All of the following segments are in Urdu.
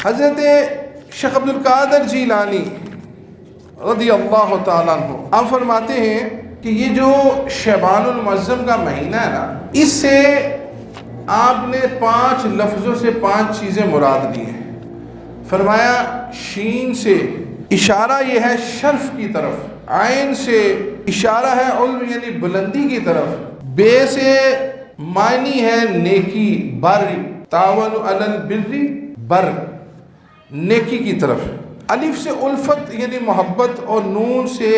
حضرت شیخ عبد القادر جیلانی رضی اللہ تعالیٰ عنہ آپ فرماتے ہیں کہ یہ جو شعبان المعظم کا مہینہ ہے نا، اس سے آپ نے 5 لفظوں سے 5 چیزیں مراد لی ہیں۔ فرمایا شین سے اشارہ یہ ہے شرف کی طرف، عین سے اشارہ ہے علم یعنی بلندی کی طرف، بے سے معنی ہے نیکی، بر، تعاون علی البر، بر، نیکی کی طرف، الف سے الفت یعنی محبت، اور نون سے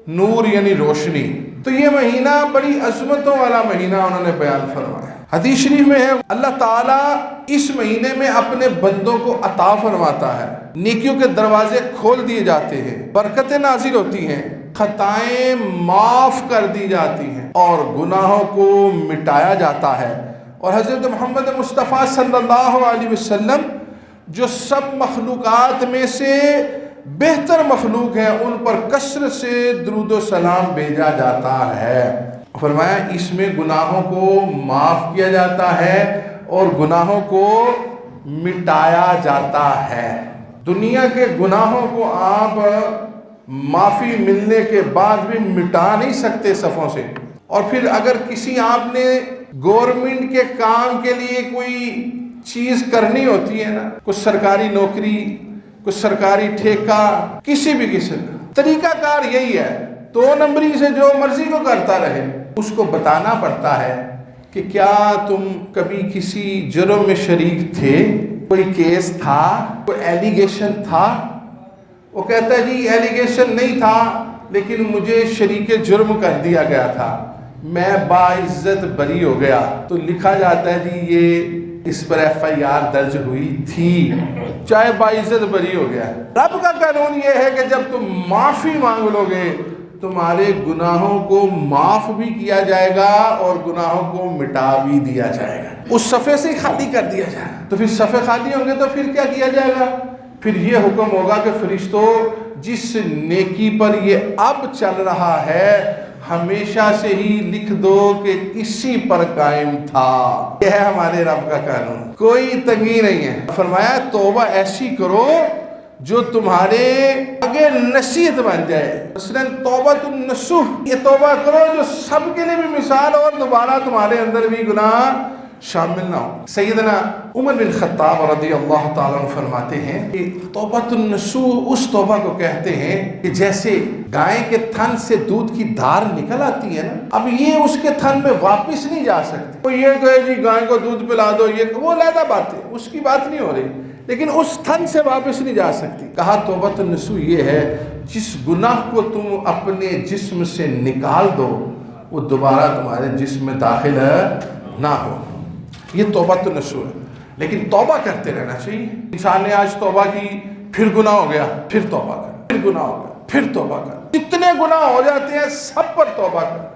نور یعنی روشنی۔ تو یہ مہینہ بڑی عظمتوں والا مہینہ انہوں نے بیان فرمایا۔ حدیث شریف میں ہے اللہ تعالیٰ اس مہینے میں اپنے بندوں کو عطا فرماتا ہے، نیکیوں کے دروازے کھول دیے جاتے ہیں، برکتیں نازل ہوتی ہیں، خطائیں معاف کر دی جاتی ہیں اور گناہوں کو مٹایا جاتا ہے۔ اور حضرت محمد مصطفیٰ صلی اللہ علیہ وسلم جو سب مخلوقات میں سے بہتر مخلوق ہیں، ان پر کثرت سے درود و سلام بھیجا جاتا ہے۔ فرمایا اس میں گناہوں کو معاف کیا جاتا ہے اور گناہوں کو مٹایا جاتا ہے۔ دنیا کے گناہوں کو آپ معافی ملنے کے بعد بھی مٹا نہیں سکتے صفوں سے۔ اور پھر اگر کسی آپ نے گورنمنٹ کے کام کے لیے کوئی چیز کرنی ہوتی ہے نا، کچھ سرکاری نوکری، کچھ سرکاری ٹھیکہ، کسی بھی قسم کا طریقہ کار یہی ہے، 2 نمبری سے جو مرضی کو کرتا رہے، اس کو بتانا پڑتا ہے کہ کیا تم کبھی کسی جرم میں شریک تھے، کوئی کیس تھا، کوئی ایلیگیشن تھا؟ وہ کہتا ہے جی ایلیگیشن نہیں تھا لیکن مجھے شریک جرم کر دیا گیا تھا، میں باعزت بری ہو گیا۔ تو لکھا جاتا ہے جی یہ اس پر FIR درج ہوئی تھی، چاہے باعزت بری ہو گیا۔ رب کا قانون یہ ہے کہ جب تم معافی مانگ لو گے تمہارے گناہوں کو معاف بھی کیا جائے گا اور گناہوں کو مٹا بھی دیا جائے گا، اس صفحے سے خالی کر دیا جائے گا۔ تو پھر صفحے خالی ہوں گے تو پھر کیا کیا جائے گا؟ پھر یہ حکم ہوگا کہ فرشتوں جس نیکی پر یہ اب چل رہا ہے ہمیشہ سے ہی لکھ دو کہ اسی پر قائم تھا۔ یہ ہے ہمارے رب کا قانون، کوئی تنگی نہیں ہے۔ فرمایا توبہ ایسی کرو جو تمہارے آگے نصیحت بن جائے، مثلا توبۃ النصوح، یہ توبہ کرو جو سب کے لیے بھی مثال اور دوبارہ تمہارے اندر بھی گناہ شامل نہ ہو۔ سیدنا عمر بن خطاب رضی اللہ تعالیٰ عنہ فرماتے ہیں کہ توبۃ النصوح اس توبہ کو کہتے ہیں کہ جیسے گائے کے تھن سے دودھ کی دھار نکل آتی ہے نا، اب یہ اس کے تھن میں واپس نہیں جا سکتی۔ وہ یہ کہے جی گائے کو دودھ پلا دو، یہ وہ علیحدہ بات ہے، اس کی بات نہیں ہو رہی، لیکن اس تھن سے واپس نہیں جا سکتی۔ کہا توبۃ النصوح یہ ہے جس گناہ کو تم اپنے جسم سے نکال دو وہ دوبارہ تمہارے جسم میں داخل نہ ہو، یہ توبۃ النصوح ہے۔ لیکن توبہ کرتے رہنا چاہیے۔ انسان نے آج توبہ کی، پھر گناہ ہو گیا، پھر توبہ کر، پھر گناہ ہو گیا، پھر توبہ کر، جتنے گناہ ہو جاتے ہیں سب پر توبہ کر۔